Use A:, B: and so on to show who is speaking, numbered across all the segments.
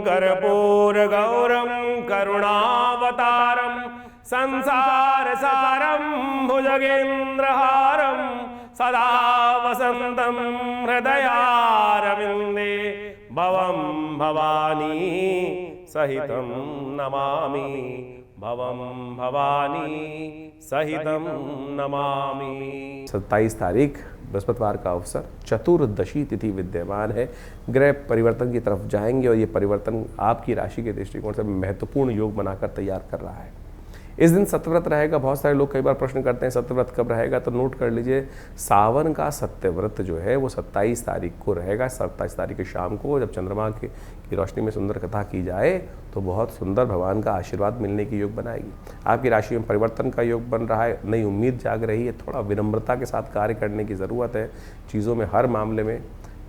A: कर्पूरगौरं करुणावतारं संसारसारं भुजगेन्द्रहारं सदा वसन्तं हृदयारविन्दे भवं भवानी सहितं नमामि, भवं भवानी सहितं नमामि। 27 तारीख बृहस्पतिवार का अवसर, चतुर्दशी तिथि विद्यमान है। ग्रह परिवर्तन की तरफ जाएंगे और ये परिवर्तन आपकी राशि के दृष्टिकोण से महत्वपूर्ण योग बनाकर तैयार कर रहा है। इस दिन सत्यव्रत रहेगा। बहुत सारे लोग कई बार प्रश्न करते हैं सत्यव्रत कब रहेगा, तो नोट कर लीजिए, सावन का सत्यव्रत जो है वो 27 तारीख को रहेगा। 27 तारीख की शाम को जब चंद्रमा की रोशनी में सुंदर कथा की जाए तो बहुत सुंदर भगवान का आशीर्वाद मिलने की योग बनाएगी। आपकी राशि में परिवर्तन का योग बन रहा है, नई उम्मीद जाग रही है। थोड़ा विनम्रता के साथ कार्य करने की ज़रूरत है। चीज़ों में, हर मामले में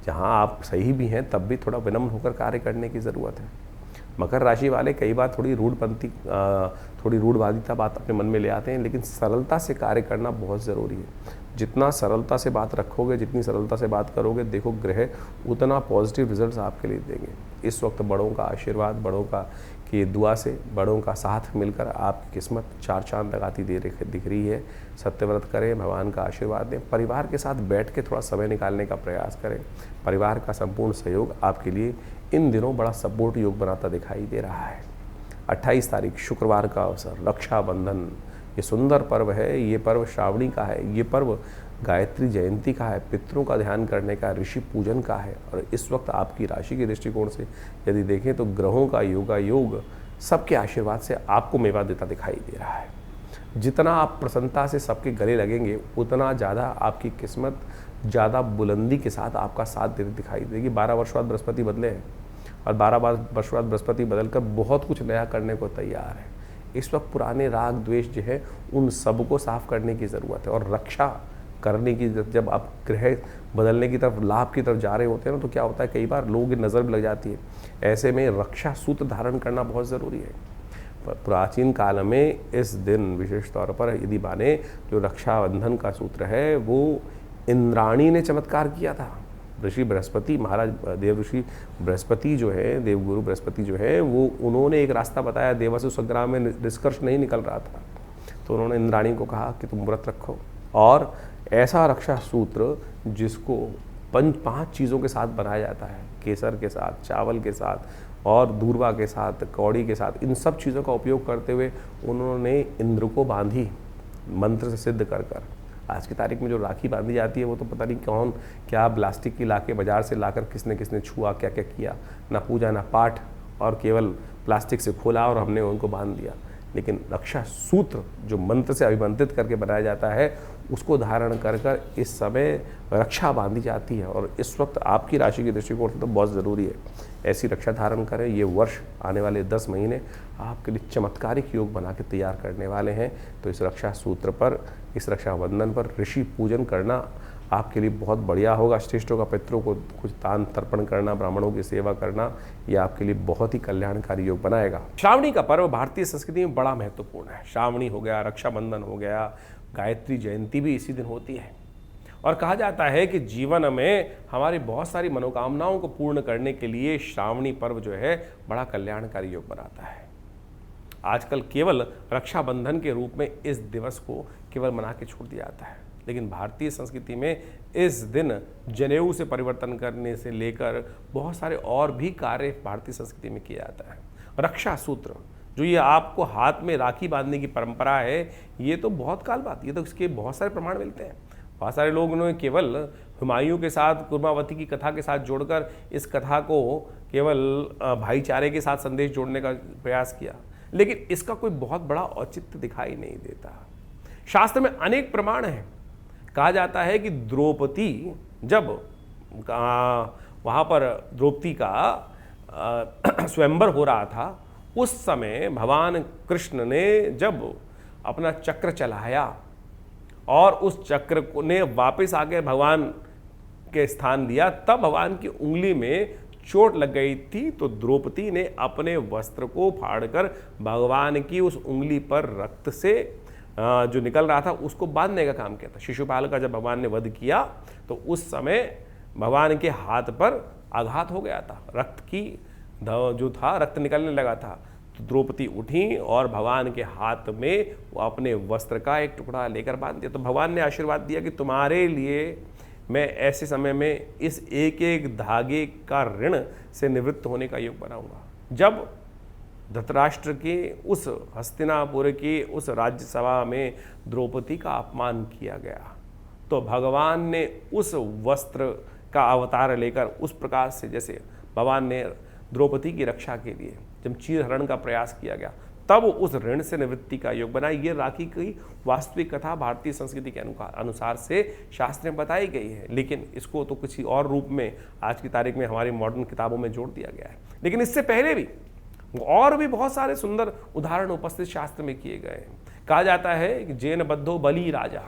A: जहाँ आप सही भी हैं तब भी थोड़ा विनम्र होकर कार्य करने की ज़रूरत है। मकर राशि वाले कई बार थोड़ी रूढ़वादिता बात अपने मन में ले आते हैं, लेकिन सरलता से कार्य करना बहुत ज़रूरी है। जितना सरलता से बात रखोगे, जितनी सरलता से बात करोगे, देखो ग्रह उतना पॉजिटिव रिजल्ट्स आपके लिए देंगे। इस वक्त बड़ों का आशीर्वाद, बड़ों का की दुआ से, बड़ों का साथ मिलकर आपकी किस्मत चार चांद लगाती दिख रही है। सत्यव्रत करें, भगवान का आशीर्वाद दें, परिवार के साथ बैठ के थोड़ा समय निकालने का प्रयास करें। परिवार का संपूर्ण सहयोग आपके लिए इन दिनों बड़ा सपोर्ट योग बनाता दिखाई दे रहा है। 28 तारीख शुक्रवार का अवसर, रक्षाबंधन। ये सुंदर पर्व है। ये पर्व श्रावणी का है। ये पर्व गायत्री जयंती का है, पितरों का ध्यान करने का, ऋषि पूजन का है। और इस वक्त आपकी राशि के दृष्टिकोण से यदि देखें तो ग्रहों का योग सबके आशीर्वाद से आपको मेवा देता दिखाई दे रहा है। जितना आप प्रसन्नता से सबके गले लगेंगे, उतना ज़्यादा आपकी किस्मत ज़्यादा बुलंदी के साथ आपका साथ देती दिखाई देगी। 12 वर्ष बाद बृहस्पति बदले हैं और 12 वर्ष बाद बृहस्पति बदलकर बहुत कुछ नया करने को तैयार है। इस वक्त पुराने राग द्वेष जो है उन सबको साफ करने की ज़रूरत है। और रक्षा करने की, जब आप ग्रह बदलने की तरफ, लाभ की तरफ जा रहे होते हैं ना, तो क्या होता है, कई बार लोगों की नज़र भी लग जाती है। ऐसे में रक्षा सूत्र धारण करना बहुत ज़रूरी है। प्राचीन काल में इस दिन विशेष तौर पर यदि माने, जो रक्षाबंधन का सूत्र है वो इंद्राणी ने चमत्कार किया था। ऋषि बृहस्पति, महाराज देव ऋषि बृहस्पति जो है, देवगुरु बृहस्पति जो है, वो उन्होंने एक रास्ता बताया। देवासुर संग्राम में निष्कर्ष नहीं निकल रहा था, तो उन्होंने इंद्राणी को कहा कि तुम व्रत रखो और ऐसा रक्षा सूत्र जिसको 5 चीज़ों के साथ बनाया जाता है, केसर के साथ, चावल के साथ और दूर्वा के साथ, कौड़ी के साथ, इन सब चीज़ों का उपयोग करते हुए उन्होंने इंद्र को बांधी, मंत्र से सिद्ध कर कर। आज की तारीख में जो राखी बांधी जाती है वो तो पता नहीं कौन क्या प्लास्टिक की लाके बाजार से लाकर किसने छुआ, क्या क्या किया, ना पूजा ना पाठ, और केवल प्लास्टिक से खोला और हमने उनको बांध दिया। लेकिन रक्षा सूत्र जो मंत्र से अभिमंत्रित करके बनाया जाता है, उसको धारण कर कर इस समय रक्षा बांधी जाती है। और इस वक्त आपकी राशि के दृष्टिकोण से तो बहुत ज़रूरी है। ऐसी रक्षा धारण करें। ये वर्ष, आने वाले 10 महीने आपके लिए चमत्कारिक योग बना के तैयार करने वाले हैं। तो इस रक्षा सूत्र पर, इस रक्षाबंधन पर ऋषि पूजन करना आपके लिए बहुत बढ़िया होगा। श्रेष्ठों का, पितरों को कुछ दान तर्पण करना, ब्राह्मणों की सेवा करना, ये आपके लिए बहुत ही कल्याणकारी योग बनाएगा। श्रावणी का पर्व भारतीय संस्कृति में बड़ा महत्वपूर्ण है। श्रावणी हो गया, रक्षाबंधन हो गया, गायत्री जयंती भी इसी दिन होती है। और कहा जाता है कि जीवन में हमारी बहुत सारी मनोकामनाओं को पूर्ण करने के लिए श्रावणी पर्व जो है बड़ा कल्याणकारी योग बनाता है। आजकल केवल रक्षाबंधन के रूप में इस दिवस को केवल मना के छोड़ दिया जाता है, लेकिन भारतीय संस्कृति में इस दिन जनेऊ से परिवर्तन करने से लेकर बहुत सारे और भी कार्य भारतीय संस्कृति में किया जाता है। रक्षा सूत्र जो ये आपको हाथ में राखी बांधने की परंपरा है, ये तो बहुत काल बाद, ये तो इसके बहुत सारे प्रमाण मिलते हैं। बहुत सारे लोगों ने केवल हुमायूं के साथ, कुर्मावती की कथा के साथ जोड़कर इस कथा को केवल भाईचारे के साथ संदेश जोड़ने का प्रयास किया, लेकिन इसका कोई बहुत बड़ा औचित्य दिखाई नहीं देता। शास्त्र में अनेक प्रमाण हैं। कहा जाता है कि द्रौपदी जब वहाँ पर द्रौपदी का स्वयंवर हो रहा था, उस समय भगवान कृष्ण ने जब अपना चक्र चलाया और उस चक्र को ने वापस आके भगवान के स्थान दिया, तब भगवान की उंगली में चोट लग गई थी। तो द्रौपदी ने अपने वस्त्र को फाड़कर भगवान की उस उंगली पर रक्त से जो निकल रहा था उसको बांधने का काम किया था। शिशुपाल का जब भगवान ने वध किया तो उस समय भगवान के हाथ पर आघात हो गया था, रक्त की जो था रक्त निकलने लगा था। तो द्रौपदी उठी और भगवान के हाथ में वो अपने वस्त्र का एक टुकड़ा लेकर बांध दिया। तो भगवान ने आशीर्वाद दिया कि तुम्हारे लिए मैं ऐसे समय में इस एक एक धागे का ऋण से निवृत्त होने का योग बनाऊंगा। जब धृतराष्ट्र के उस हस्तिनापुर के उस राज्यसभा में द्रौपदी का अपमान किया गया, तो भगवान ने उस वस्त्र का अवतार लेकर उस प्रकार से, जैसे भगवान ने द्रौपदी की रक्षा के लिए जब चीरहरण का प्रयास किया गया, तब उस ऋण से निवृत्ति का योग बना। ये राखी की वास्तविक कथा भारतीय संस्कृति के अनुसार से शास्त्र में बताई गई है, लेकिन इसको तो किसी और रूप में आज की तारीख में हमारी मॉडर्न किताबों में जोड़ दिया गया है। लेकिन इससे पहले भी और भी बहुत सारे सुंदर उदाहरण उपस्थित शास्त्र में किए गए हैं। कहा जाता है कि जैन बद्धो बलि राजा,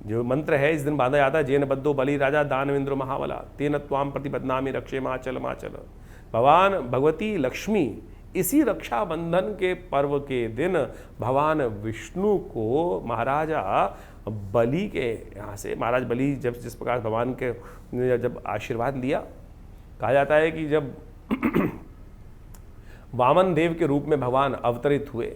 A: जो मंत्र है इस दिन बांधा जाता है, जैन बद्धो बलि राजा दानवेंद्र महाबला तेन त्वाम प्रतिपद्नामि रक्षे माचल माचल। भगवान भगवती लक्ष्मी इसी रक्षाबंधन के पर्व के दिन भगवान विष्णु को महाराजा बलि के यहाँ से, महाराज बलि जब जिस प्रकार भगवान के जब आशीर्वाद लिया, कहा जाता है कि जब वामन देव के रूप में भगवान अवतरित हुए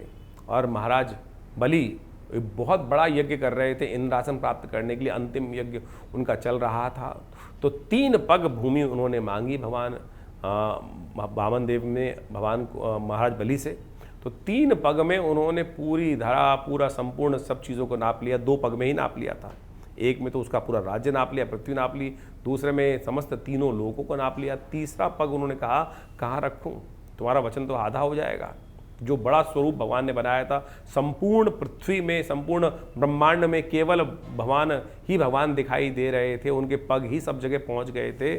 A: और महाराज बलि बहुत बड़ा यज्ञ कर रहे थे इंद्रासन प्राप्त करने के लिए, अंतिम यज्ञ उनका चल रहा था। तो 3 पग भूमि उन्होंने मांगी भगवान वामन देव ने भगवान महाराज बलि से। तो 3 पग में उन्होंने पूरी धरा, पूरा संपूर्ण सब चीज़ों को नाप लिया। 2 पग में ही नाप लिया था, एक में तो उसका पूरा राज्य नाप लिया, पृथ्वी नाप ली, दूसरे में समस्त 3 लोगों को नाप लिया। तीसरा पग उन्होंने कहा कहाँ रखूँ, तुम्हारा वचन तो आधा हो जाएगा। जो बड़ा स्वरूप भगवान ने बनाया था, संपूर्ण पृथ्वी में, संपूर्ण ब्रह्मांड में केवल भगवान ही भगवान दिखाई दे रहे थे, उनके पग ही सब जगह पहुंच गए थे।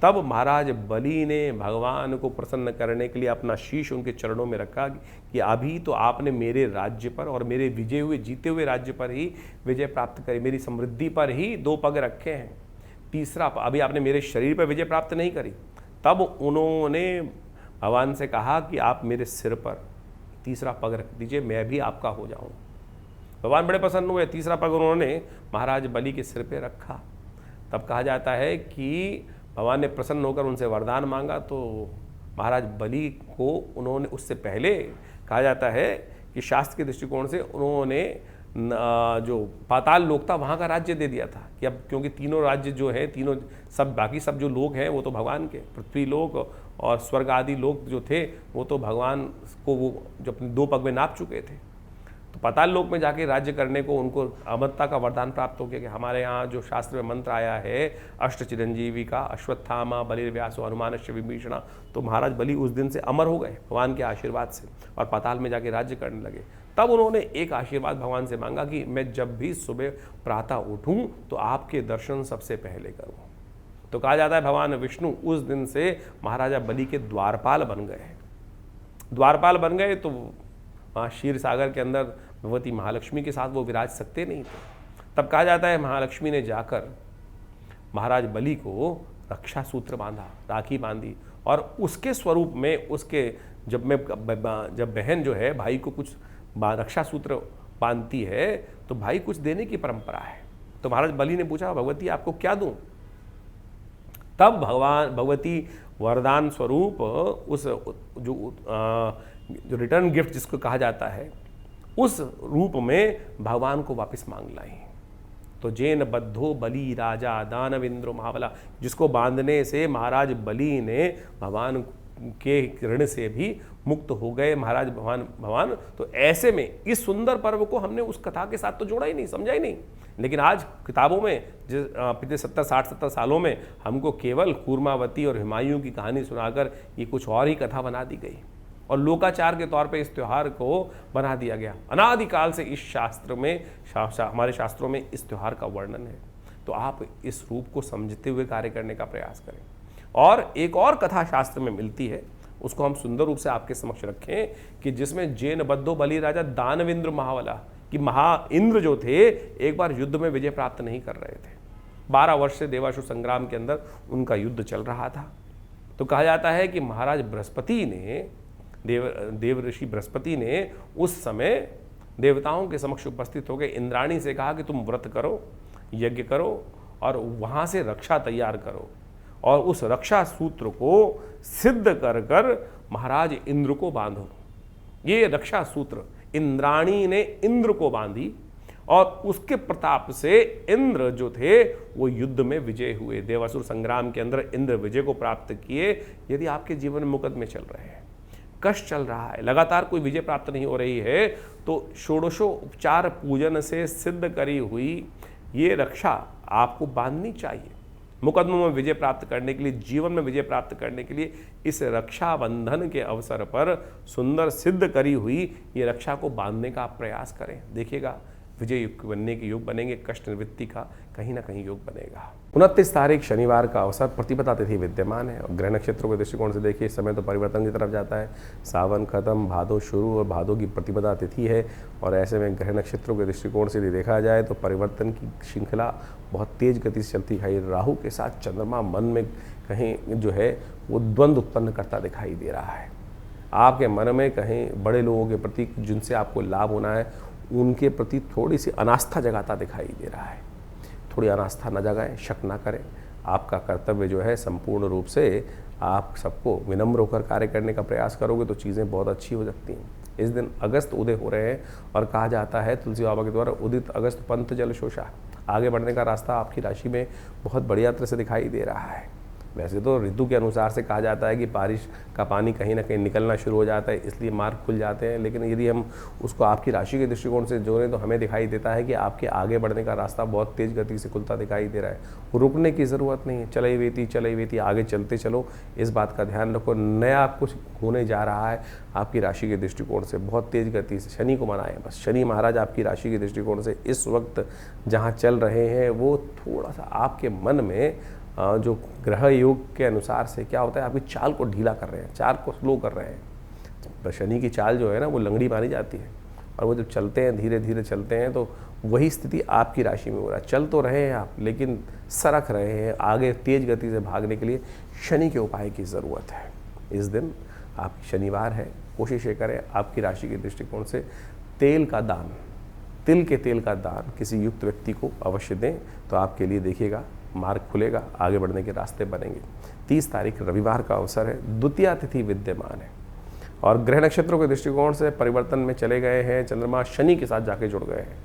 A: तब महाराज बलि ने भगवान को प्रसन्न करने के लिए अपना शीश उनके चरणों में रखा कि अभी तो आपने मेरे राज्य पर और मेरे विजय हुए जीते हुए राज्य पर ही विजय प्राप्त करी, मेरी समृद्धि पर ही 2 पग रखे हैं, तीसरा अभी आपने मेरे शरीर पर विजय प्राप्त नहीं करी। तब उन्होंने भगवान से कहा कि आप मेरे सिर पर तीसरा पग रख दीजिए, मैं भी आपका हो जाऊँ। भगवान बड़े प्रसन्न हुए, तीसरा पग उन्होंने महाराज बलि के सिर पे रखा। तब कहा जाता है कि भगवान ने प्रसन्न होकर उनसे वरदान मांगा, तो महाराज बलि को उन्होंने, उससे पहले कहा जाता है कि शास्त्र के दृष्टिकोण से उन्होंने जो पाताल लोक था वहाँ का राज्य दे दिया था कि अब क्योंकि 3 राज्य जो है, 3 सब बाकी सब जो लोग हैं वो तो भगवान के, पृथ्वी लोक और स्वर्ग आदि लोक जो थे वो तो भगवान को वो जो अपने 2 पग में नाप चुके थे। तो पाताल लोक में जाके राज्य करने को उनको अमरता का वरदान प्राप्त हो गया कि हमारे यहाँ जो शास्त्र में मंत्र आया है अष्ट चिरंजीवी का, अश्वत्थामा बलिर्व्यासो हनुमानश्च विभीषणा, तो महाराज बलि उस दिन से अमर हो गए भगवान के आशीर्वाद से और पाताल में जाके राज्य करने लगे। तब उन्होंने एक आशीर्वाद भगवान से मांगा कि मैं जब भी सुबह प्रातः उठूं तो आपके दर्शन सबसे पहले करूं। तो कहा जाता है भगवान विष्णु उस दिन से महाराजा बलि के द्वारपाल बन गए। द्वारपाल बन गए तो वहाँ क्षीर सागर के अंदर भगवती महालक्ष्मी के साथ वो विराज सकते नहीं थे। तब कहा जाता है महालक्ष्मी ने जाकर महाराज बलि को रक्षा सूत्र बांधा, राखी बांधी, और उसके स्वरूप में उसके जब बहन जो है भाई को कुछ रक्षा सूत्र बांधती है तो भाई कुछ देने की परंपरा है। तो महाराज बलि ने पूछा भगवती आपको क्या दूं? तब भगवती वरदान स्वरूप उस जो रिटर्न गिफ्ट जिसको कहा जाता है उस रूप में भगवान को वापस मांग लाई। तो जैन बद्धो बलि राजा दानवेंद्र महाबला, जिसको बांधने से महाराज बलि ने भगवान के ऋण से भी मुक्त हो गए महाराज भगवान। तो ऐसे में इस सुंदर पर्व को हमने उस कथा के साथ तो जोड़ा ही नहीं, समझा ही नहीं, लेकिन आज किताबों में पिछले 60-70 सालों में हमको केवल कूर्मावती और हुमायूं की कहानी सुनाकर ये कुछ और ही कथा बना दी गई और लोकाचार के तौर पे इस त्यौहार को बना दिया गया। अनादिकाल से इस शास्त्र में हमारे शास्त्रों में इस त्यौहार का वर्णन है। तो आप इस रूप को समझते हुए कार्य करने का प्रयास करें। और एक और कथा शास्त्र में मिलती है, उसको हम सुंदर रूप से आपके समक्ष रखें कि जिसमें जैन बद्धो बलि राजा दानवेंद्र महाबला कि महा इंद्र जो थे एक बार युद्ध में विजय प्राप्त नहीं कर रहे थे। 12 वर्ष से देवासुर संग्राम के अंदर उनका युद्ध चल रहा था। तो कहा जाता है कि महाराज बृहस्पति ने देव ऋषि बृहस्पति ने उस समय देवताओं के समक्ष उपस्थित होकर इंद्राणी से कहा कि तुम व्रत करो, यज्ञ करो और वहाँ से रक्षा तैयार करो। और उस रक्षा सूत्र को सिद्ध कर कर महाराज इंद्र को बांधो। ये रक्षा सूत्र इंद्राणी ने इंद्र को बांधी और उसके प्रताप से इंद्र जो थे वो युद्ध में विजय हुए। देवासुर संग्राम के अंदर इंद्र विजय को प्राप्त किए। यदि आपके जीवन में मुकदमे चल रहे हैं, कष्ट चल रहा है, लगातार कोई विजय प्राप्त नहीं हो रही है, तो षोडशोपचार पूजन से सिद्ध करी हुई ये रक्षा आपको बांधनी चाहिए। मुकदमों में विजय प्राप्त करने के लिए, जीवन में विजय प्राप्त करने के लिए इस रक्षाबंधन के अवसर पर सुंदर सिद्ध करी हुई ये रक्षा को बांधने का आप प्रयास करें। देखिएगा विजय युग बनने के योग बनेंगे, कष्ट निवृत्ति का कहीं ना कहीं योग बनेगा। 29 तारीख शनिवार का अवसर प्रतिपदा तिथि विद्यमान है और ग्रह नक्षत्रों के दृष्टिकोण से देखिए इस समय तो परिवर्तन की तरफ जाता है। सावन खत्म, भादो शुरू और भादो की प्रतिपदा तिथि है और ऐसे में ग्रह नक्षत्रों के दृष्टिकोण से यदि देखा जाए तो परिवर्तन की श्रृंखला बहुत तेज गति से चलती है। राहु के साथ चंद्रमा मन में कहीं जो है वो द्वंद्व उत्पन्न करता दिखाई दे रहा है। आपके मन में कहीं बड़े लोगों के प्रति जिनसे आपको लाभ होना है उनके प्रति थोड़ी सी अनास्था जगाता दिखाई दे रहा है। थोड़ी अनास्था न जगाएं, शक ना करें। आपका कर्तव्य जो है संपूर्ण रूप से आप सबको विनम्र होकर कार्य करने का प्रयास करोगे तो चीज़ें बहुत अच्छी हो सकती हैं। इस दिन अगस्त उदय हो रहे हैं और कहा जाता है तुलसी बाबा के द्वारा उदित अगस्त पंथ जल शोषा। आगे बढ़ने का रास्ता आपकी राशि में बहुत बढ़िया तरह से दिखाई दे रहा है। वैसे तो ऋतु के अनुसार से कहा जाता है कि बारिश का पानी कहीं ना कहीं निकलना शुरू हो जाता है, इसलिए मार्ग खुल जाते हैं, लेकिन यदि हम उसको आपकी राशि के दृष्टिकोण से जोड़ें तो हमें दिखाई देता है कि आपके आगे बढ़ने का रास्ता बहुत तेज़ गति से खुलता दिखाई दे रहा है। रुकने की ज़रूरत नहीं है, चले वेती आगे चलते चलो। इस बात का ध्यान रखो, नया कुछ होने जा रहा है आपकी राशि के दृष्टिकोण से बहुत तेज़ गति से। शनि को मनाएं बस। शनि महाराज आपकी राशि के दृष्टिकोण से इस वक्त जहाँ चल रहे हैं वो थोड़ा सा आपके मन में जो ग्रह योग के अनुसार से क्या होता है आपकी चाल को ढीला कर रहे हैं, चाल को स्लो कर रहे हैं। शनि की चाल जो है ना वो लंगड़ी मानी जाती है और वो जब चलते हैं धीरे धीरे चलते हैं तो वही स्थिति आपकी राशि में हो रहा है। चल तो रहे हैं आप लेकिन सरक रहे हैं। आगे तेज गति से भागने के लिए शनि के उपाय की ज़रूरत है। इस दिन आपकी शनिवार है, कोशिश ये करें आपकी राशि के दृष्टिकोण से तिल के तेल का दान किसी युक्त व्यक्ति को अवश्य दें तो आपके लिए देखिएगा मार्ग खुलेगा, आगे बढ़ने के रास्ते बनेंगे। 30 तारीख रविवार का अवसर है, द्वितीया तिथि विद्यमान है और ग्रह नक्षत्रों के दृष्टिकोण से परिवर्तन में चले गए हैं। चंद्रमा शनि के साथ जाके जुड़ गए हैं,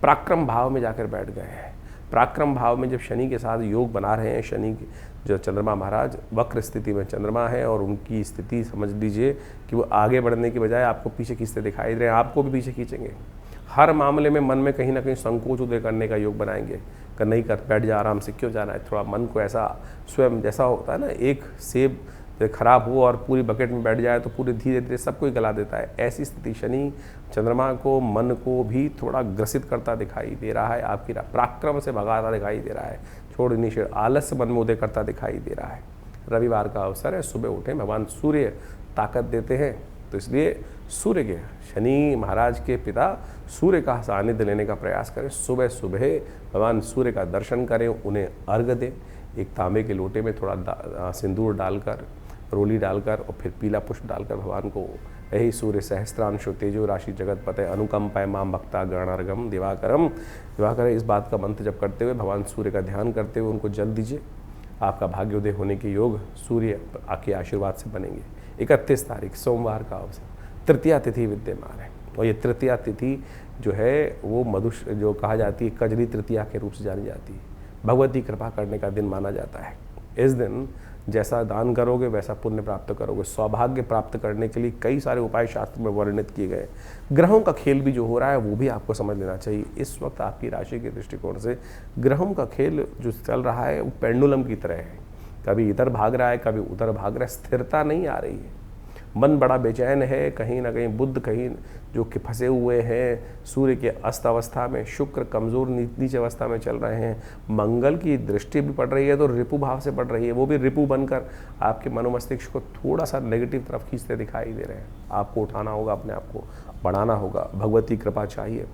A: पराक्रम भाव में जाकर बैठ गए हैं। पराक्रम भाव में जब शनि के साथ योग बना रहे हैं, शनि जो चंद्रमा महाराज वक्र स्थिति में चंद्रमा है और उनकी स्थिति समझ लीजिए कि वो आगे बढ़ने की बजाय आपको पीछे खींचते दिखाई दे रहे हैं। आपको भी पीछे खींचेंगे। हर मामले में मन में कहीं ना कहीं संकोच उदय करने का योग बनाएंगे। कर नहीं कर, बैठ जा, आराम से क्यों जाना है। थोड़ा मन को ऐसा स्वयं जैसा होता है ना, एक सेब खराब हो और पूरी बकेट में बैठ जाए तो पूरे धीरे धीरे सबको ही गला देता है। ऐसी स्थिति शनि चंद्रमा को मन को भी थोड़ा ग्रसित करता दिखाई दे रहा है। आपकी पराक्रम से भगाता दिखाई दे रहा है। छोड़ निश्चय आलस्य मन में उदय करता दिखाई दे रहा है। रविवार का अवसर है, सुबह उठें, भगवान सूर्य ताकत देते हैं तो इसलिए सूर्य के शनि महाराज के पिता सूर्य का सानिध्य लेने का प्रयास करें। सुबह सुबह भगवान सूर्य का दर्शन करें, उन्हें अर्घ्य दें। एक तांबे के लोटे में थोड़ा सिंदूर डालकर, रोली डालकर और फिर पीला पुष्प डालकर भगवान को यही सूर्य सहस्त्रांशो तेजो राशि जगत पते अनुकंपाय माम भक्ता गणार्गम दिवाकर इस बात का मंत्र जप करते हुए भगवान सूर्य का ध्यान करते हुए उनको जल दीजिए। आपका भाग्योदय होने के योग सूर्य आपके आशीर्वाद से बनेंगे। 31 तारीख सोमवार का अवसर, तृतीया तिथि विद्यमान है और ये तृतीया तिथि जो है वो जो कहा जाती है कजरी तृतीया के रूप से जानी जाती है। भगवती कृपा करने का दिन माना जाता है। इस दिन जैसा दान करोगे वैसा पुण्य प्राप्त करोगे। सौभाग्य प्राप्त करने के लिए कई सारे उपाय शास्त्र में वर्णित किए गए। ग्रहों का खेल भी जो हो रहा है वो भी आपको समझ लेना चाहिए। इस वक्त आपकी राशि के दृष्टिकोण से ग्रहों का खेल जो चल रहा है वो पेंडुलम की तरह है, कभी इधर भाग रहा है कभी उधर भाग रहा है। स्थिरता नहीं आ रही है, मन बड़ा बेचैन है। कहीं ना कहीं बुध कहीं जो कि फंसे हुए हैं सूर्य के अस्त अवस्था में, शुक्र कमज़ोर नीच अवस्था में चल रहे हैं। मंगल की दृष्टि भी पड़ रही है तो रिपु भाव से पड़ रही है, वो भी रिपु बनकर आपके मनोमस्तिष्क को थोड़ा सा नेगेटिव तरफ खींचते दिखाई दे रहे हैं। आपको उठाना होगा, अपने आप को बढ़ाना होगा। भगवती कृपा चाहिए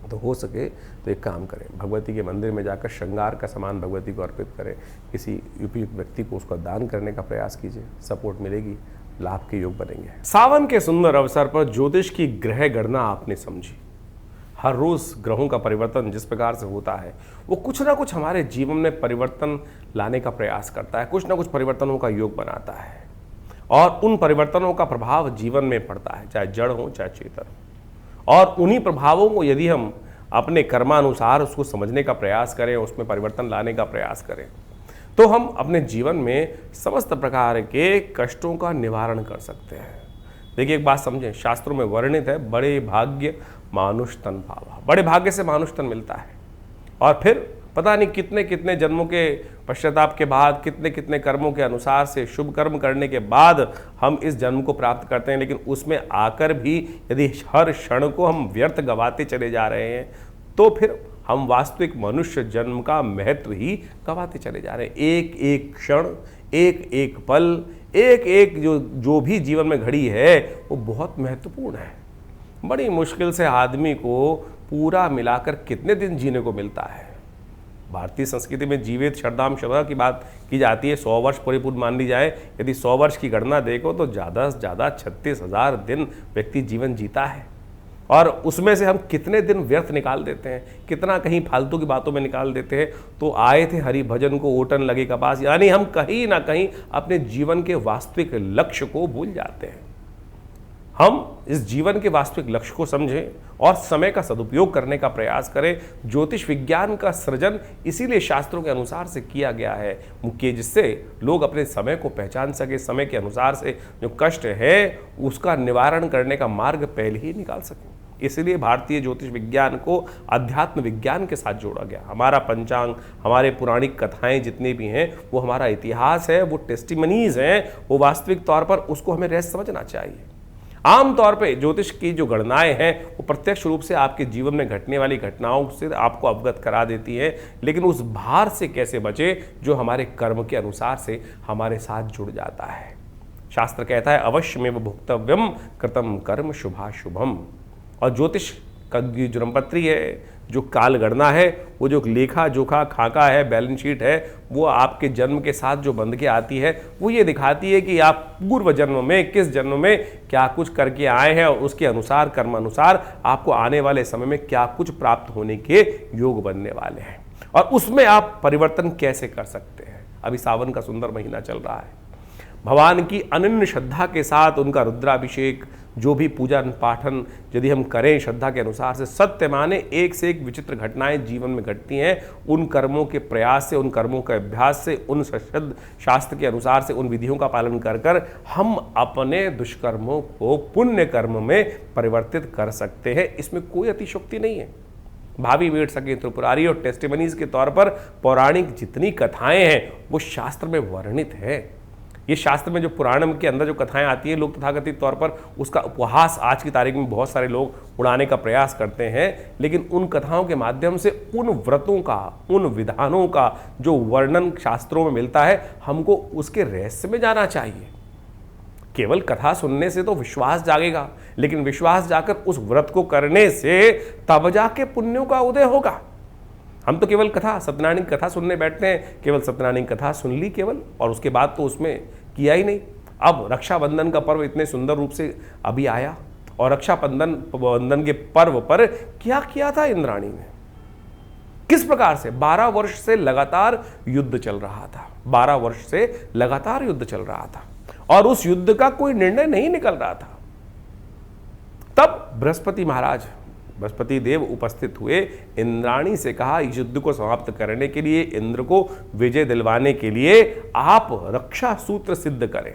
A: तो हो सके तो एक काम करें, भगवती के मंदिर में जाकर श्रृंगार का सामान भगवती को अर्पित करें। किसी उपयुक्त व्यक्ति को उसका दान करने का प्रयास कीजिए, सपोर्ट मिलेगी, लाभ के योग बनेंगे। सावन के सुंदर अवसर पर ज्योतिष की ग्रह गणना आपने समझी। हर रोज़ ग्रहों का परिवर्तन जिस प्रकार से होता है वो कुछ ना कुछ हमारे जीवन में परिवर्तन लाने का प्रयास करता है, कुछ ना कुछ परिवर्तनों का योग बनाता है और उन परिवर्तनों का प्रभाव जीवन में पड़ता है, चाहे जड़ हो चाहे चेतन। और उन्हीं प्रभावों को यदि हम अपने कर्मानुसार उसको समझने का प्रयास करें, उसमें परिवर्तन लाने का प्रयास करें, तो हम अपने जीवन में समस्त प्रकार के कष्टों का निवारण कर सकते हैं। देखिए, एक बात समझें, शास्त्रों में वर्णित है, बड़े भाग्य मानुष तन पावा। बड़े भाग्य से मानुष तन मिलता है और फिर पता नहीं कितने कितने जन्मों के पश्चाताप के बाद, कितने कितने कर्मों के अनुसार से, शुभ कर्म करने के बाद हम इस जन्म को प्राप्त करते हैं। लेकिन उसमें आकर भी यदि हर क्षण को हम व्यर्थ गवाते चले जा रहे हैं तो फिर हम वास्तविक मनुष्य जन्म का महत्व ही गवाते चले जा रहे हैं। एक एक क्षण, एक एक पल, एक एक जो भी जीवन में घड़ी है वो बहुत महत्वपूर्ण है। बड़ी मुश्किल से आदमी को पूरा मिलाकर कितने दिन जीने को मिलता है। भारतीय संस्कृति में जीवित शरदाम शरदा की बात की जाती है, 100 वर्ष परिपूर्ण मान ली जाए। यदि 100 वर्ष की गणना देखो तो ज़्यादा से ज़्यादा 36,000 दिन व्यक्ति जीवन जीता है और उसमें से हम कितने दिन व्यर्थ निकाल देते हैं, कितना कहीं फालतू की बातों में निकाल देते हैं। तो आए थे हरि भजन को ओटन लगे कपास, यानी हम कहीं ना कहीं अपने जीवन के वास्तविक लक्ष्य को भूल जाते हैं। हम इस जीवन के वास्तविक लक्ष्य को समझें और समय का सदुपयोग करने का प्रयास करें। ज्योतिष विज्ञान का सृजन इसीलिए शास्त्रों के अनुसार से किया गया है मुख्य, जिससे लोग अपने समय को पहचान सके, समय के अनुसार से जो कष्ट है उसका निवारण करने का मार्ग पहले ही निकाल सकें। इसलिए भारतीय ज्योतिष विज्ञान को अध्यात्म विज्ञान के साथ जोड़ा गया। हमारा पंचांग, हमारे पौराणिक कथाएं जितने भी हैं वो हमारा इतिहास है, वो टेस्टिमनीज हैं, वो वास्तविक तौर पर उसको हमें रहस्य समझना चाहिए। आमतौर पे ज्योतिष की जो गणनाएं हैं वो प्रत्यक्ष रूप से आपके जीवन में घटने वाली घटनाओं से आपको अवगत करा देती है, लेकिन उस भार से कैसे बचे जो हमारे कर्म के अनुसार से हमारे साथ जुड़ जाता है। शास्त्र कहता है अवश्यमेव भुक्तव्यम कृतम कर्म शुभाशुभम। और ज्योतिष का जो जन्मपत्री है, जो काल गणना है, वो जो लेखा जोखा खाका है, बैलेंस शीट है, वो आपके जन्म के साथ जो बंध के आती है वो ये दिखाती है कि आप पूर्व जन्म में किस जन्म में क्या कुछ करके आए हैं और उसके अनुसार कर्म अनुसार आपको आने वाले समय में क्या कुछ प्राप्त होने के योग बनने वाले हैं और उसमें आप परिवर्तन कैसे कर सकते हैं। अभी सावन का सुंदर महीना चल रहा है, भगवान की अनन्य श्रद्धा के साथ उनका रुद्राभिषेक, जो भी पूजन पाठन यदि हम करें श्रद्धा के अनुसार से, सत्य माने एक से एक विचित्र घटनाएं जीवन में घटती हैं। उन कर्मों के प्रयास से, उन कर्मों के अभ्यास से, उन सशुद्ध शास्त्र के अनुसार से, उन विधियों का पालन कर कर हम अपने दुष्कर्मों को पुण्य कर्म में परिवर्तित कर सकते हैं। इसमें कोई अतिशयोक्ति नहीं है। भावी वेद सके त्रिपुरारी और टेस्टिमनीज के तौर पर पौराणिक जितनी कथाएं हैं वो शास्त्र में वर्णित है। ये शास्त्र में जो पुराणम के अंदर जो कथाएं आती हैं, लोग तथाकथित तौर पर उसका उपहास आज की तारीख में बहुत सारे लोग उड़ाने का प्रयास करते हैं, लेकिन उन कथाओं के माध्यम से उन व्रतों का, उन विधानों का जो वर्णन शास्त्रों में मिलता है, हमको उसके रहस्य में जाना चाहिए। केवल कथा सुनने से तो विश्वास जागेगा, लेकिन विश्वास जाकर उस व्रत को करने से तब जाके पुण्यों का उदय होगा। हम तो केवल कथा, सत्यनारायण की कथा सुनने बैठते हैं, केवल सत्यनारायण की कथा सुन ली केवल, और उसके बाद तो उसमें किया ही नहीं। अब रक्षाबंधन का पर्व इतने सुंदर रूप से अभी आया और रक्षाबंधन के पर्व पर क्या किया था इंद्राणी ने, किस प्रकार से 12 वर्ष से लगातार युद्ध चल रहा था, 12 वर्ष से लगातार युद्ध चल रहा था और उस युद्ध का कोई निर्णय नहीं निकल रहा था। तब बृहस्पति महाराज, बृहस्पति देव उपस्थित हुए, इंद्राणी से कहा इस युद्ध को समाप्त करने के लिए, इंद्र को विजय दिलवाने के लिए आप रक्षा सूत्र सिद्ध करें।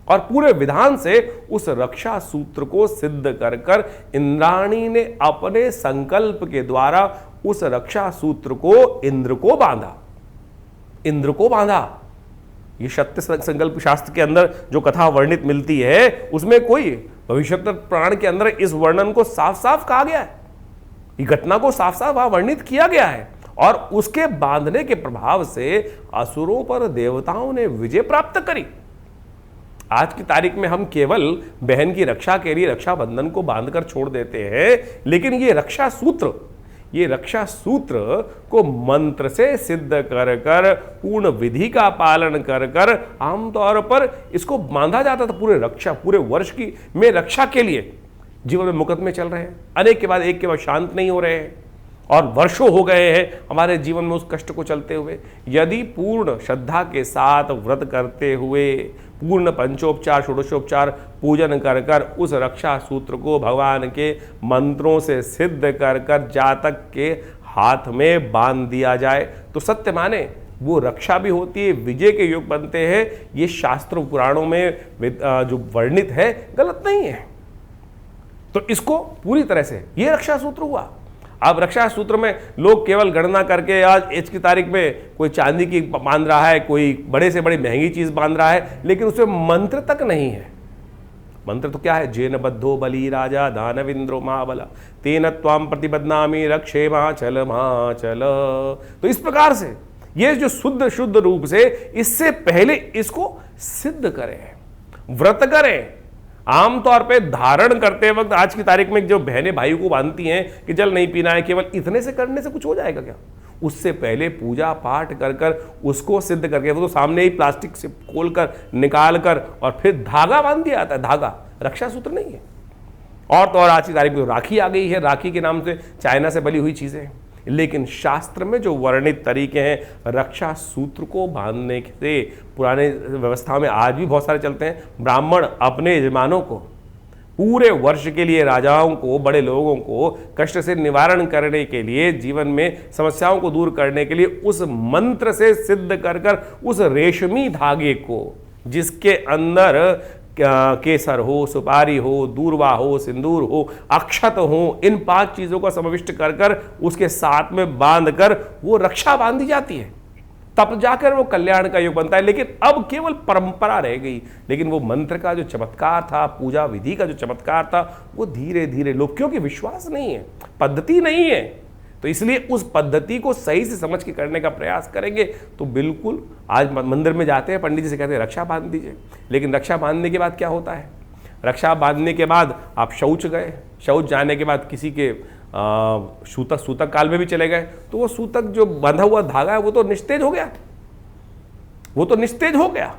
A: और पूरे विधान से उस रक्षा सूत्र को सिद्ध कर कर इंद्राणी ने अपने संकल्प के द्वारा उस रक्षा सूत्र को इंद्र को बांधा। इंद्र को बांधा। ये सत्य संकल्प शास्त्र के अंदर जो कथा वर्णित मिलती है उसमें कोई भविष्य पुराण के अंदर इस वर्णन को साफ साफ कहा गया है, इस घटना को साफ साफ वर्णित किया गया है और उसके बांधने के प्रभाव से असुरों पर देवताओं ने विजय प्राप्त करी। आज की तारीख में हम केवल बहन की रक्षा के लिए रक्षाबंधन को बांधकर छोड़ देते हैं, लेकिन ये रक्षा सूत्र को मंत्र से सिद्ध कर कर, पूर्ण विधि का पालन कर कर आमतौर पर इसको बांधा जाता था पूरे वर्ष की में रक्षा के लिए। जीवन में मुकदमे चल रहे हैं, अनेक के बाद एक के बाद शांत नहीं हो रहे हैं और वर्षों हो गए हैं हमारे जीवन में उस कष्ट को चलते हुए। यदि पूर्ण श्रद्धा के साथ व्रत करते हुए, पूर्ण पंचोपचार षोडशोपचार पूजन कर कर उस रक्षा सूत्र को भगवान के मंत्रों से सिद्ध कर कर जातक के हाथ में बांध दिया जाए तो सत्य माने वो रक्षा भी होती है, विजय के योग बनते हैं। ये शास्त्र पुराणों में जो वर्णित है गलत नहीं है। तो इसको पूरी तरह से ये रक्षा सूत्र हुआ। अब रक्षा सूत्र में लोग केवल गणना करके आज की तारीख में कोई चांदी की बांध रहा है, कोई बड़े से बड़ी महंगी चीज बांध रहा है, लेकिन उसमें मंत्र तक नहीं है। मंत्र तो क्या है? जेन बद्धो बली राजा दानविंद्रो महाबला तेन त्वाम प्रतिबद्धनामि रक्षे माचल माचल। तो इस प्रकार से ये जो शुद्ध रूप से इससे पहले इसको सिद्ध करें, व्रत करें। आमतौर पे धारण करते वक्त आज की तारीख में जो बहनें भाई को बांधती हैं कि जल नहीं पीना है, केवल इतने से करने से कुछ हो जाएगा क्या? उससे पहले पूजा पाठ कर कर उसको सिद्ध करके, वो तो सामने ही प्लास्टिक से खोल कर निकाल कर और फिर धागा बांध दिया जाता है। धागा रक्षा सूत्र नहीं है। और तो और आज की तारीख में राखी आ गई है, राखी के नाम से चाइना से बनी हुई चीजें हैं। लेकिन शास्त्र में जो वर्णित तरीके हैं रक्षा सूत्र को बांधने से, पुराने व्यवस्था में आज भी बहुत सारे चलते हैं। ब्राह्मण अपने यजमानों को पूरे वर्ष के लिए, राजाओं को, बड़े लोगों को कष्ट से निवारण करने के लिए, जीवन में समस्याओं को दूर करने के लिए उस मंत्र से सिद्ध कर कर उस रेशमी धागे को, जिसके अंदर केसर हो, सुपारी हो, दूर्वा हो, सिंदूर हो, अक्षत हो, इन 5 चीजों का समाविष्ट कर कर उसके साथ में बांध कर वो रक्षा बांधी जाती है, तब जाकर वो कल्याण का योग बनता है। लेकिन अब केवल परंपरा रह गई, लेकिन वो मंत्र का जो चमत्कार था, पूजा विधि का जो चमत्कार था, वो धीरे धीरे लोग, क्योंकि विश्वास नहीं है, पद्धति नहीं है, तो इसलिए उस पद्धति को सही से समझ के करने का प्रयास करेंगे तो बिल्कुल। आज मंदिर में जाते हैं, पंडित जी से कहते हैं रक्षा बांध दीजिए, लेकिन रक्षा बांधने के बाद क्या होता है? रक्षा बांधने के बाद आप शौच गए, शौच जाने के बाद किसी के सूतक काल में भी चले गए, तो वो सूतक जो बंधा हुआ धागा है वो तो निस्तेज हो गया, वो तो निस्तेज हो गया।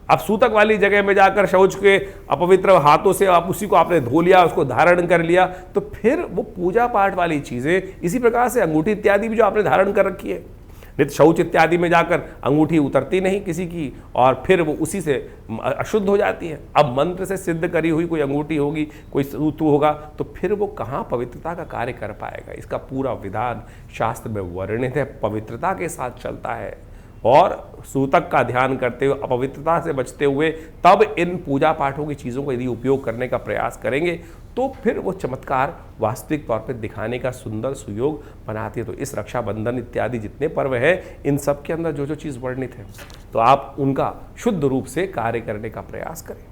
A: अब सूतक वाली जगह में जाकर शौच के अपवित्र हाथों से आप उसी को आपने धो लिया, उसको धारण कर लिया, तो फिर वो पूजा पाठ वाली चीजें, इसी प्रकार से अंगूठी इत्यादि भी जो आपने धारण कर रखी है, नहीं तो शौच इत्यादि में जाकर अंगूठी उतरती नहीं किसी की और फिर वो उसी से अशुद्ध हो जाती है। अब मंत्र से सिद्ध करी हुई कोई अंगूठी होगी, कोई सूत्र होगा, तो फिर वो कहाँ पवित्रता का कार्य कर पाएगा? इसका पूरा विधान शास्त्र में वर्णित है, पवित्रता के साथ चलता है और सूतक का ध्यान करते हुए, अपवित्रता से बचते हुए तब इन पूजा पाठों की चीज़ों को यदि उपयोग करने का प्रयास करेंगे तो फिर वो चमत्कार वास्तविक तौर पर दिखाने का सुंदर सुयोग बनाती है। तो इस रक्षाबंधन इत्यादि जितने पर्व हैं, इन सब के अंदर जो जो चीज़ वर्णित है, तो आप उनका शुद्ध रूप से कार्य करने का प्रयास करें।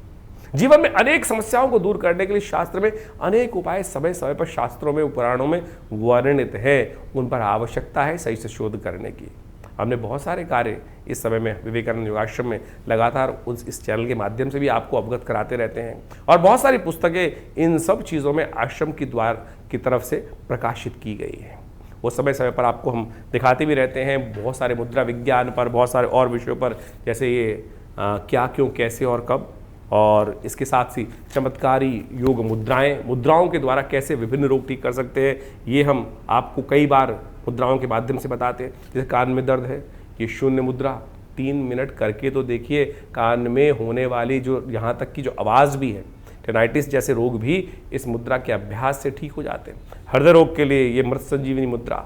A: जीवन में अनेक समस्याओं को दूर करने के लिए शास्त्र में अनेक उपाय समय समय पर शास्त्रों में, पुराणों में वर्णित है। उन पर आवश्यकता है सही से शोध करने की। हमने बहुत सारे कार्य इस समय में विवेकानंद योगाश्रम में लगातार इस चैनल के माध्यम से भी आपको अवगत कराते रहते हैं और बहुत सारी पुस्तकें इन सब चीज़ों में आश्रम की द्वार की तरफ से प्रकाशित की गई है। वो समय समय पर आपको हम दिखाते भी रहते हैं, बहुत सारे मुद्रा विज्ञान पर, बहुत सारे और विषयों पर, जैसे ये क्या, क्यों, कैसे और कब, और इसके साथ ही चमत्कारी योग मुद्राओं के द्वारा कैसे विभिन्न रोग ठीक कर सकते हैं, ये हम आपको कई बार मुद्राओं के माध्यम से बताते हैं। जैसे कान में दर्द है, ये शून्य मुद्रा 3 मिनट करके तो देखिए, कान में होने वाली जो यहाँ तक की जो आवाज़ भी है, टेनाइटिस जैसे रोग भी इस मुद्रा के अभ्यास से ठीक हो जाते हैं। हृदय रोग के लिए ये मृत संजीवनी मुद्रा,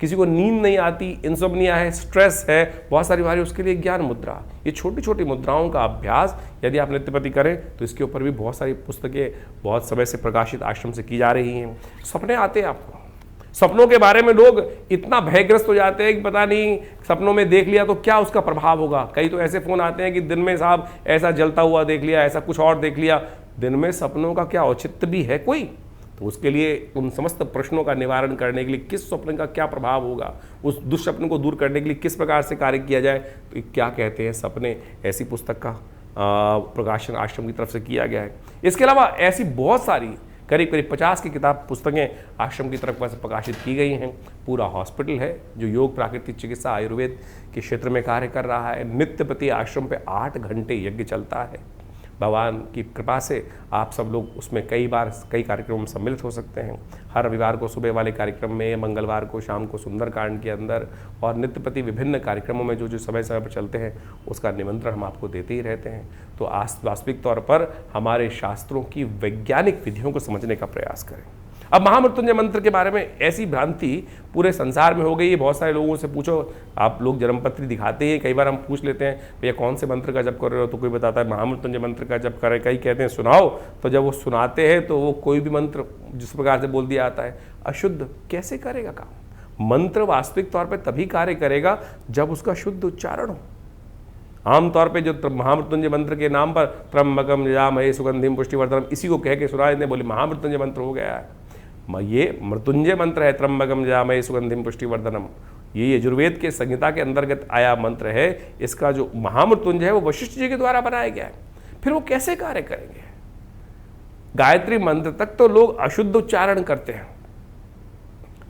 A: किसी को नींद नहीं आती, इंसोम्निया है, स्ट्रेस है, बहुत सारी बीमारी, उसके लिए ज्ञान मुद्रा। ये छोटी छोटी मुद्राओं का अभ्यास यदि आप नित्यपति करें तो इसके ऊपर भी बहुत सारी पुस्तकें बहुत समय से प्रकाशित आश्रम से की जा रही हैं। सपने आते हैं आपको, सपनों के बारे में लोग इतना भयग्रस्त हो जाते हैं कि पता नहीं सपनों में देख लिया तो क्या उसका प्रभाव होगा। कई तो ऐसे फोन आते हैं कि दिन में साहब ऐसा जलता हुआ देख लिया, ऐसा कुछ और देख लिया। दिन में सपनों का क्या औचित्य भी है कोई? तो उसके लिए उन समस्त प्रश्नों का निवारण करने के लिए किस स्वप्न का क्या प्रभाव होगा, उस दुष्स्वप्न को दूर करने के लिए किस प्रकार से कार्य किया जाए, तो क्या कहते हैं सपने, ऐसी पुस्तक का प्रकाशन आश्रम की तरफ से किया गया है। इसके अलावा ऐसी बहुत सारी करीब 50 की किताब पुस्तकें आश्रम की तरफ से प्रकाशित की गई हैं। पूरा हॉस्पिटल है जो योग, प्राकृतिक चिकित्सा, आयुर्वेद के क्षेत्र में कार्य कर रहा है। नित्य प्रति आश्रम पे 8 घंटे यज्ञ चलता है। भगवान की कृपा से आप सब लोग उसमें कई बार कई कार्यक्रमों में सम्मिलित हो सकते हैं। हर रविवार को सुबह वाले कार्यक्रम में, मंगलवार को शाम को सुंदरकांड के अंदर और नित्य प्रति विभिन्न कार्यक्रमों में जो जो समय समय पर चलते हैं उसका निमंत्रण हम आपको देते ही रहते हैं। तो वास्तविक तौर पर हमारे शास्त्रों की वैज्ञानिक विधियों को समझने का प्रयास करें। अब महामृत्युंजय मंत्र के बारे में ऐसी भ्रांति पूरे संसार में हो गई है। बहुत सारे लोगों से पूछो, आप लोग जन्मपत्री दिखाते हैं, कई बार हम पूछ लेते हैं भैया कौन से मंत्र का जप कर रहे हो, तो कोई बताता है महामृत्युंजय मंत्र का जप करें, कई कहते हैं सुनाओ। तो जब वो सुनाते हैं तो वो कोई भी मंत्र जिस प्रकार से बोल दिया जाता है अशुद्ध कैसे करेगा काम। मंत्र वास्तविक तौर पर तभी कार्य करेगा जब उसका शुद्ध उच्चारण हो। आमतौर पे जो महामृत्युंजय मंत्र के नाम पर त्र्यंबकम यजामहे सुगंधिम पुष्टिवर्धनम इसी को कह के सुना देते, बोले महामृत्युंजय मंत्र हो गया है। ये मृत्युंजय मंत्र है, त्र्यंबकम यजामहे सुगंधिम पुष्टिवर्धनम। ये यजुर्वेद के संहिता के अंतर्गत आया मंत्र है। इसका जो महामृत्युंजय है वो वशिष्ठ जी के द्वारा बनाया गया है। फिर वो कैसे कार्य करेंगे। गायत्री मंत्र तक तो लोग अशुद्ध उच्चारण करते हैं।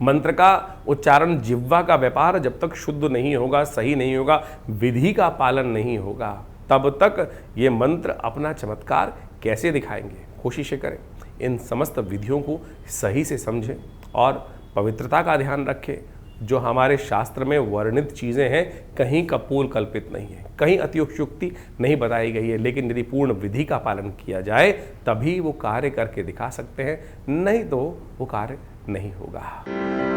A: मंत्र का उच्चारण जिह्वा का व्यापार जब तक शुद्ध नहीं होगा, सही नहीं होगा, विधि का पालन नहीं होगा, तब तक ये मंत्र अपना चमत्कार कैसे दिखाएंगे। कोशिशें करें इन समस्त विधियों को सही से समझें और पवित्रता का ध्यान रखें। जो हमारे शास्त्र में वर्णित चीज़ें हैं कहीं कपूर कल्पित नहीं है, कहीं अतिशयोक्ति नहीं बताई गई है, लेकिन यदि पूर्ण विधि का पालन किया जाए तभी वो कार्य करके दिखा सकते हैं, नहीं तो वो कार्य नहीं होगा।